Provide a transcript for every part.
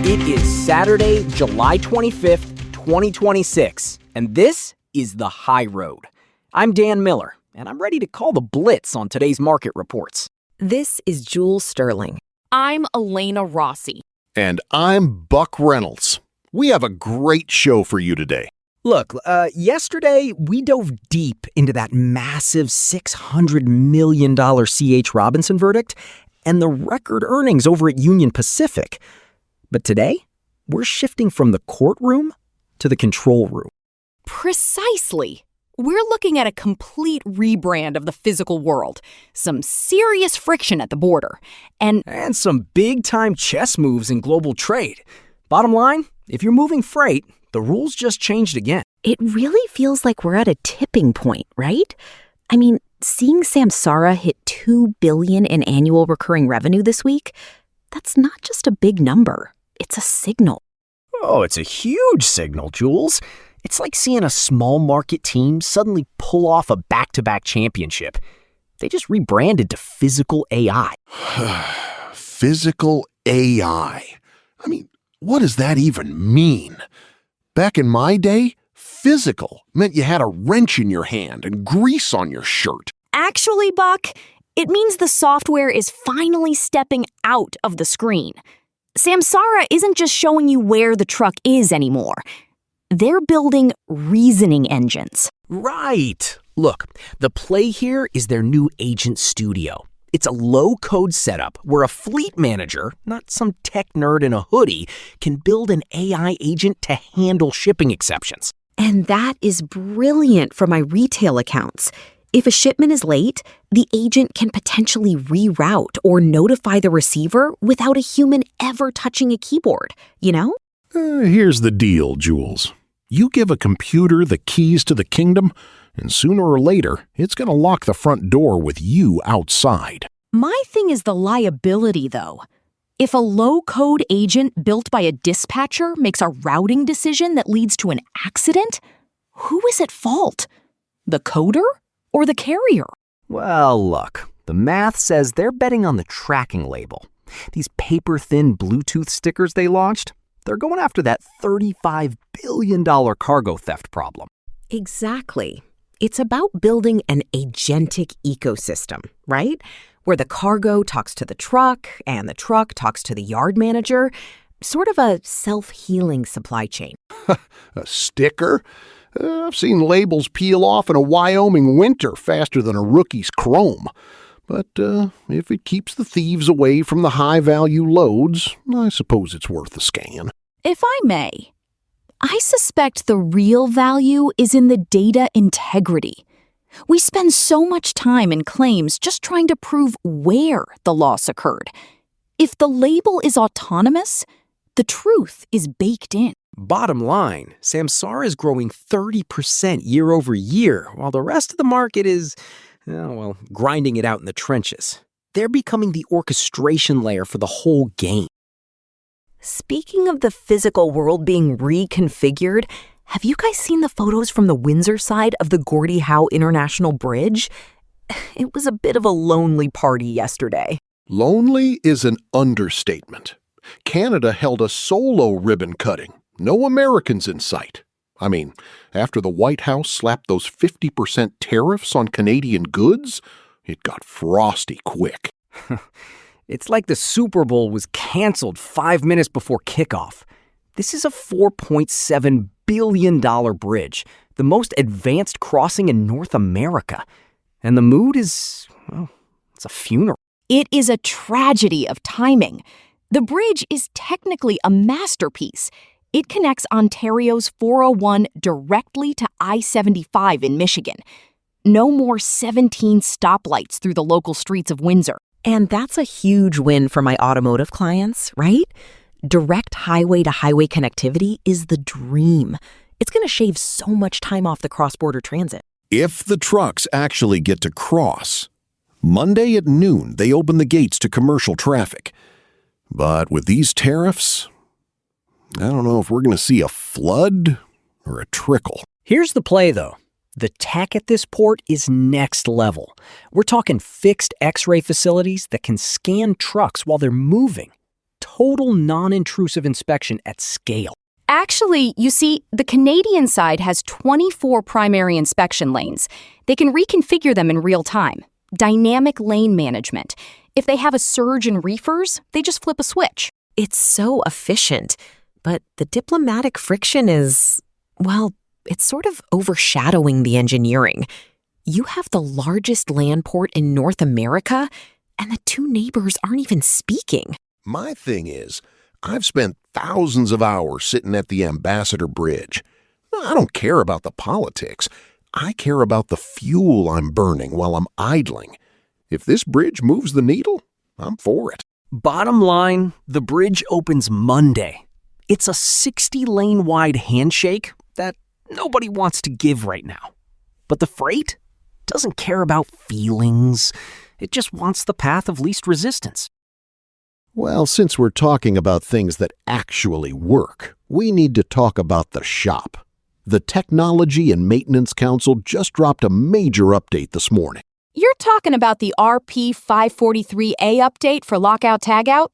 It is Saturday, July 25th, 2026, and this is The High Road. I'm Dan Miller, and I'm ready to call the blitz on today's market reports. This is Jules Sterling. I'm Elena Rossi. And I'm Buck Reynolds. We have a great show for you today. Look, yesterday we dove deep into that massive $600 million C.H. Robinson verdict and the record earnings over at Union Pacific. But today, we're shifting from the courtroom to the control room. Precisely. We're looking at a complete rebrand of the physical world, some serious friction at the border, and some big-time chess moves in global trade. Bottom line, if you're moving freight, the rules just changed again. It really feels like we're at a tipping point, right? I mean, seeing Samsara hit $2 billion in annual recurring revenue this week, that's not just a big number. It's a signal. Oh, it's a huge signal, Jules. It's like seeing a small market team suddenly pull off a back-to-back championship. They just rebranded to Physical AI. Physical AI. I mean, what does that even mean? Back in my day, physical meant you had a wrench in your hand and grease on your shirt. actually, Buck, it means the software is finally stepping out of the screen. Samsara isn't just showing you where the truck is anymore. They're building reasoning engines. Right. Look, the play here is their new agent studio. It's a low-code setup where a fleet manager, not some tech nerd in a hoodie, can build an AI agent to handle shipping exceptions. And that is brilliant for my retail accounts. If a shipment is late, the agent can potentially reroute or notify the receiver without a human ever touching a keyboard, you know? Here's the deal, Jules. You give a computer the keys to the kingdom, and sooner or later, it's going to lock the front door with you outside. My thing is the liability, though. If a low-code agent built by a dispatcher makes a routing decision that leads to an accident, who is at fault? The coder or the carrier? Well, look, the math says they're betting on the tracking label. These paper-thin Bluetooth stickers they launched, they're going after that $35 billion cargo theft problem. Exactly. It's about building an agentic ecosystem, right? Where the cargo talks to the truck and the truck talks to the yard manager. Sort of a self-healing supply chain. A sticker? I've seen labels peel off in a Wyoming winter faster than a rookie's chrome. But if it keeps the thieves away from the high-value loads, I suppose it's worth a scan. If I may, I suspect the real value is in the data integrity. We spend so much time in claims just trying to prove where the loss occurred. If the label is autonomous, the truth is baked in. Bottom line, Samsara is growing 30% year over year, while the rest of the market is, grinding it out in the trenches. They're becoming the orchestration layer for the whole game. Speaking of the physical world being reconfigured, have you guys seen the photos from the Windsor side of the Gordie Howe International Bridge? It was a bit of a lonely party yesterday. Lonely is an understatement. Canada held a solo ribbon cutting. No Americans in sight. I mean, after the White House slapped those 50% tariffs on Canadian goods, it got frosty quick. It's like the Super Bowl was canceled 5 minutes before kickoff. This is a $4.7 billion bridge, the most advanced crossing in North America. And the mood is, it's a funeral. It is a tragedy of timing. The bridge is technically a masterpiece. It connects Ontario's 401 directly to I-75 in Michigan. No more 17 stoplights through the local streets of Windsor. And that's a huge win for my automotive clients, right? Direct highway-to-highway connectivity is the dream. It's going to shave so much time off the cross-border transit. If the trucks actually get to cross, Monday at noon they open the gates to commercial traffic. But with these tariffs, I don't know if we're going to see a flood or a trickle. Here's the play, though. The tech at this port is next level. We're talking fixed X-ray facilities that can scan trucks while they're moving. total non-intrusive inspection at scale. Actually, you see, the Canadian side has 24 primary inspection lanes. They can reconfigure them in real time. Dynamic lane management. If they have a surge in reefers, they just flip a switch. It's so efficient, but the diplomatic friction is, well, it's sort of overshadowing the engineering. You have the largest land port in North America, and the two neighbors aren't even speaking. My thing is, I've spent thousands of hours sitting at the Ambassador Bridge. I don't care about the politics. I care about the fuel I'm burning while I'm idling. If this bridge moves the needle, I'm for it. Bottom line, the bridge opens Monday. It's a 60-lane wide handshake that nobody wants to give right now. But the freight doesn't care about feelings. It just wants the path of least resistance. Well, since we're talking about things that actually work, we need to talk about the shop. The Technology and Maintenance Council just dropped a major update this morning. You're talking about the RP 543A update for lockout tagout?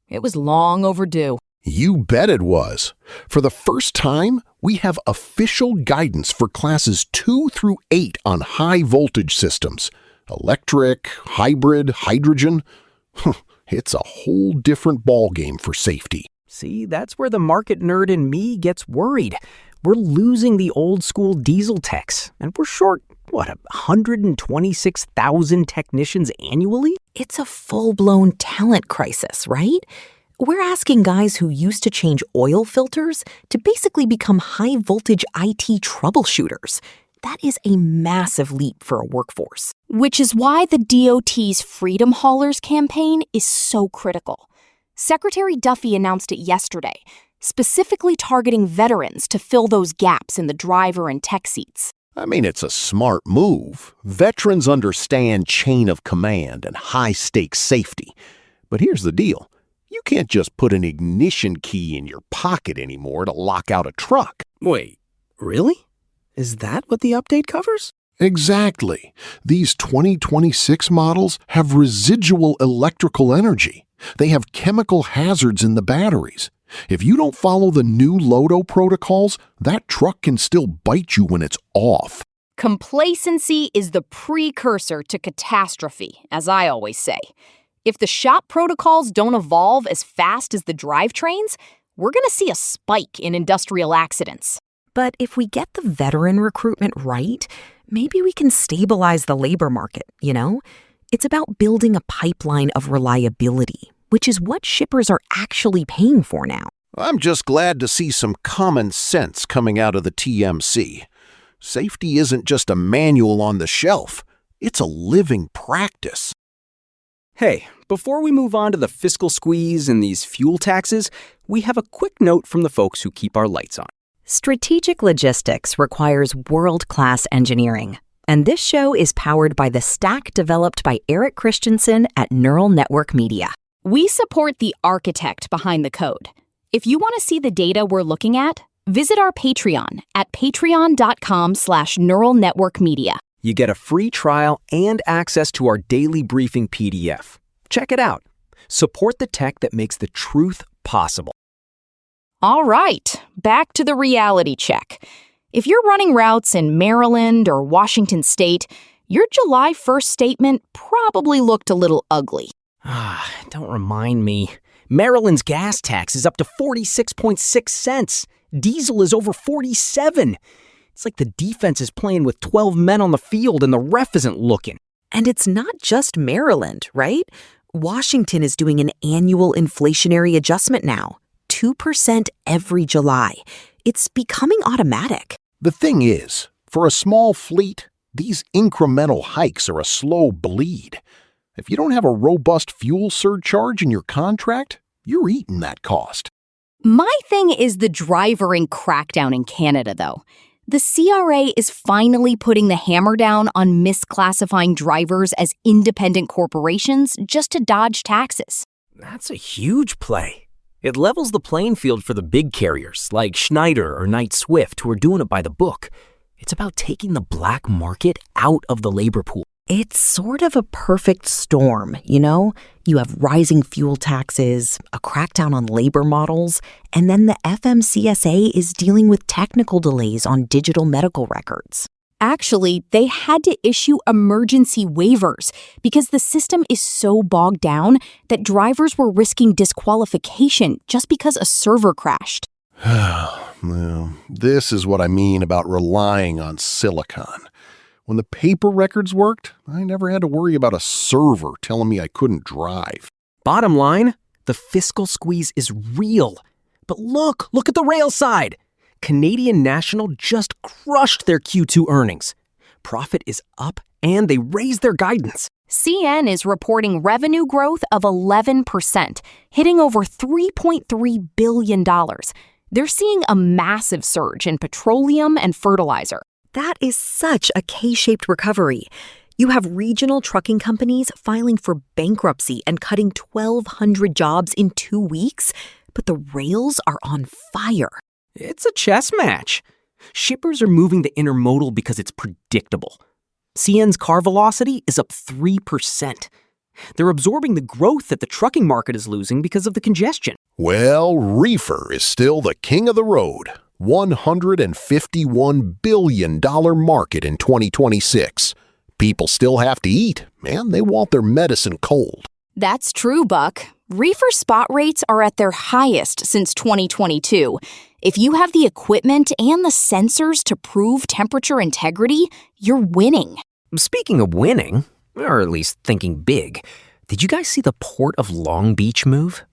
It was long overdue. You bet it was. For the first time, we have official guidance for classes 2 through 8 on high voltage systems. Electric, hybrid, hydrogen. It's a whole different ballgame for safety. See, that's where the market nerd in me gets worried. We're losing the old school diesel techs, and we're short, 126,000 technicians annually? It's a full-blown talent crisis, right? We're asking guys who used to change oil filters to basically become high-voltage IT troubleshooters. That is a massive leap for a workforce. Which is why the DOT's Freedom Haulers campaign is so critical. Secretary Duffy announced it yesterday, specifically targeting veterans to fill those gaps in the driver and tech seats. I mean, it's a smart move. Veterans understand chain of command and high-stakes safety. But here's the deal. You can't just put an ignition key in your pocket anymore to lock out a truck. Wait, really? Is that what the update covers? Exactly. These 2026 models have residual electrical energy. They have chemical hazards in the batteries. If you don't follow the new LODO protocols, that truck can still bite you when it's off. Complacency is the precursor to catastrophe, as I always say. If the shop protocols don't evolve as fast as the drivetrains, we're going to see a spike in industrial accidents. But if we get the veteran recruitment right, maybe we can stabilize the labor market, you know? It's about building a pipeline of reliability, which is what shippers are actually paying for now. I'm just glad to see some common sense coming out of the TMC. Safety isn't just a manual on the shelf. It's a living practice. Hey, before we move on to the fiscal squeeze and these fuel taxes, we have a quick note from the folks who keep our lights on. Strategic logistics requires world-class engineering, and this show is powered by the stack developed by Eric Christensen at Neural Network Media. We support the architect behind the code. If you want to see the data we're looking at, visit our Patreon at patreon.com/neuralnetworkmedia. You get a free trial and access to our daily briefing PDF. Check it out. Support the tech that makes the truth possible. All right, back to the reality check. If you're running routes in Maryland or Washington State, your July 1st statement probably looked a little ugly. Don't remind me. Maryland's gas tax is up to 46.6 cents. Diesel is over 47. It's like the defense is playing with 12 men on the field and the ref isn't looking. And it's not just Maryland, right? Washington is doing an annual inflationary adjustment now. 2% every July. It's becoming automatic. The thing is, for a small fleet, these incremental hikes are a slow bleed. If you don't have a robust fuel surcharge in your contract, you're eating that cost. My thing is the drivering crackdown in Canada, though. The CRA is finally putting the hammer down on misclassifying drivers as independent corporations just to dodge taxes. That's a huge play. It levels the playing field for the big carriers like Schneider or Knight Swift who are doing it by the book. It's about taking the black market out of the labor pool. It's sort of a perfect storm, you know? You have rising fuel taxes, a crackdown on labor models, and then the FMCSA is dealing with technical delays on digital medical records. Actually, they had to issue emergency waivers because the system is so bogged down that drivers were risking disqualification just because a server crashed. Well, this is what I mean about relying on silicon. When the paper records worked, I never had to worry about a server telling me I couldn't drive. Bottom line, the fiscal squeeze is real. But look at the rail side. Canadian National just crushed their Q2 earnings. Profit is up and they raised their guidance. CN is reporting revenue growth of 11%, hitting over $3.3 billion. They're seeing a massive surge in petroleum and fertilizer. That is such a K-shaped recovery. You have regional trucking companies filing for bankruptcy and cutting 1,200 jobs in 2 weeks, but the rails are on fire. It's a chess match. Shippers are moving to intermodal because it's predictable. CN's car velocity is up 3%. They're absorbing the growth that the trucking market is losing because of the congestion. Well, reefer is still the king of the road. $151 billion market in 2026. People still have to eat, and they want their medicine cold. That's true, Buck. Reefer spot rates are at their highest since 2022. If you have the equipment and the sensors to prove temperature integrity, you're winning. Speaking of winning, or at least thinking big, did you guys see the Port of Long Beach move?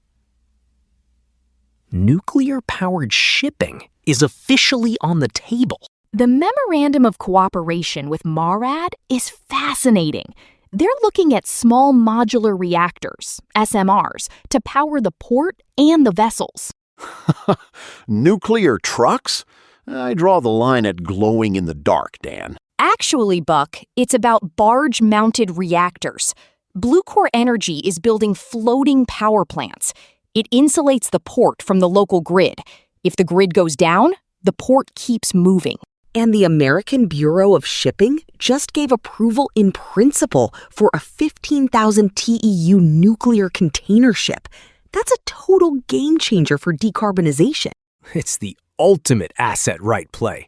Nuclear-powered shipping is officially on the table. The Memorandum of Cooperation with MARAD is fascinating. They're looking at small modular reactors, SMRs, to power the port and the vessels. Nuclear trucks? I draw the line at glowing in the dark, Dan. Actually, Buck, it's about barge-mounted reactors. Bluecore Energy is building floating power plants. It insulates the port from the local grid. If the grid goes down, the port keeps moving. And the American Bureau of Shipping just gave approval in principle for a 15,000 TEU nuclear container ship. That's a total game changer for decarbonization. It's the ultimate asset-right play.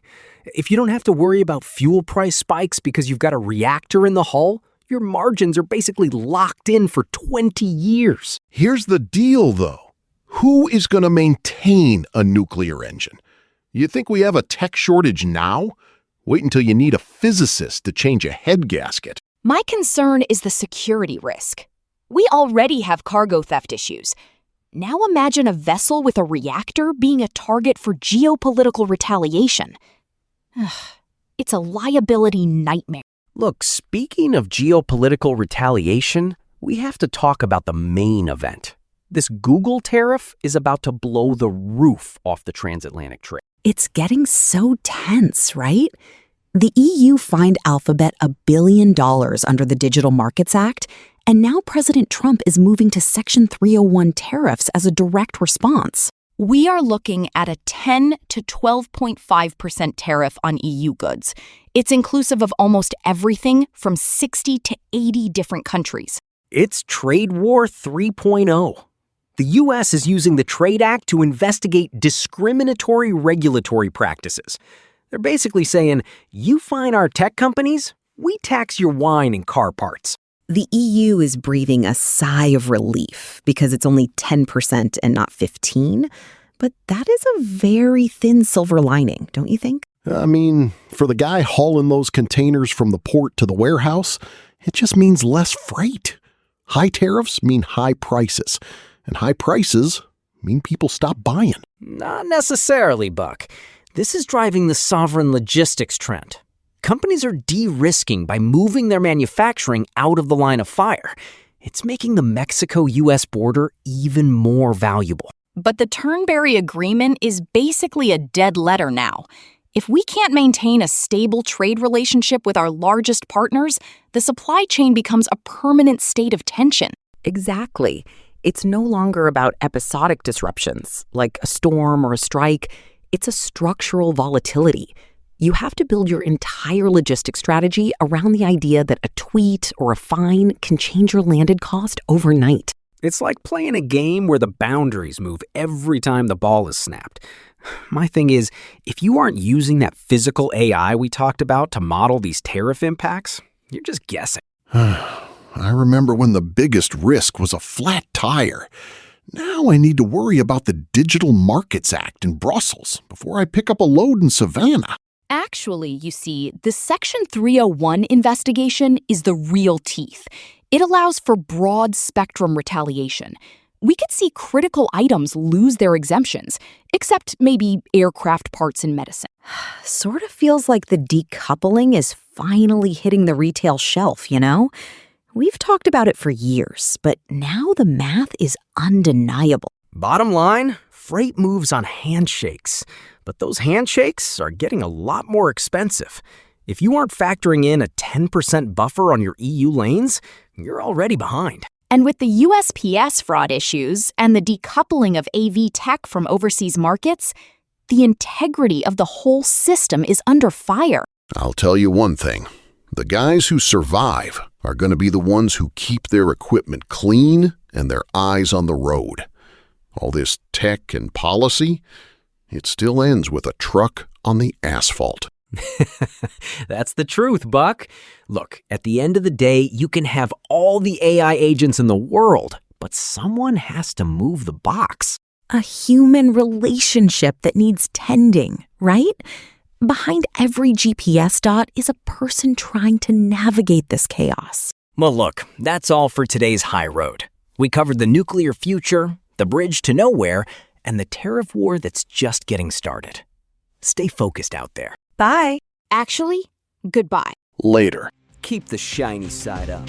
If you don't have to worry about fuel price spikes because you've got a reactor in the hull, your margins are basically locked in for 20 years. Here's the deal, though. Who is going to maintain a nuclear engine? You think we have a tech shortage now? Wait until you need a physicist to change a head gasket. My concern is the security risk. We already have cargo theft issues. Now imagine a vessel with a reactor being a target for geopolitical retaliation. It's a liability nightmare. Look, speaking of geopolitical retaliation, we have to talk about the main event. This Google tariff is about to blow the roof off the transatlantic trade. It's getting so tense, right? The EU fined Alphabet $1 billion under the Digital Markets Act, and now President Trump is moving to Section 301 tariffs as a direct response. We are looking at a 10 to 12.5% tariff on EU goods. It's inclusive of almost everything from 60 to 80 different countries. It's Trade War 3.0. The U.S. is using the Trade Act to investigate discriminatory regulatory practices. They're basically saying, you fine our tech companies, we tax your wine and car parts. The EU is breathing a sigh of relief because it's only 10% and not 15%. But that is a very thin silver lining, don't you think? I mean, for the guy hauling those containers from the port to the warehouse, it just means less freight. High tariffs mean high prices, and high prices mean people stop buying. Not necessarily, Buck. This is driving the sovereign logistics trend. Companies are de-risking by moving their manufacturing out of the line of fire. It's making the Mexico-U.S. border even more valuable. But the Turnberry Agreement is basically a dead letter now. If we can't maintain a stable trade relationship with our largest partners, the supply chain becomes a permanent state of tension. Exactly. It's no longer about episodic disruptions, like a storm or a strike. It's a structural volatility. You have to build your entire logistics strategy around the idea that a tweet or a fine can change your landed cost overnight. It's like playing a game where the boundaries move every time the ball is snapped. My thing is, if you aren't using that physical AI we talked about to model these tariff impacts, you're just guessing. I remember when the biggest risk was a flat tire. Now I need to worry about the Digital Markets Act in Brussels before I pick up a load in Savannah. Actually, you see, the Section 301 investigation is the real teeth. It allows for broad spectrum retaliation. We could see critical items lose their exemptions, except maybe aircraft parts and medicine. Sort of feels like the decoupling is finally hitting the retail shelf, you know? We've talked about it for years, but now the math is undeniable. Bottom line, freight moves on handshakes. But those handshakes are getting a lot more expensive. If you aren't factoring in a 10% buffer on your EU lanes, you're already behind. And with the USPS fraud issues and the decoupling of AV tech from overseas markets, the integrity of the whole system is under fire. I'll tell you one thing. The guys who survive are going to be the ones who keep their equipment clean and their eyes on the road. All this tech and policy, it still ends with a truck on the asphalt. That's the truth, Buck. Look, at the end of the day, you can have all the AI agents in the world, but someone has to move the box. A human relationship that needs tending, right? Behind every GPS dot is a person trying to navigate this chaos. Well, look, that's all for today's High Road. We covered the nuclear future, the bridge to nowhere, and the tariff war that's just getting started. Stay focused out there. Bye. Actually, goodbye. Later. Keep the shiny side up.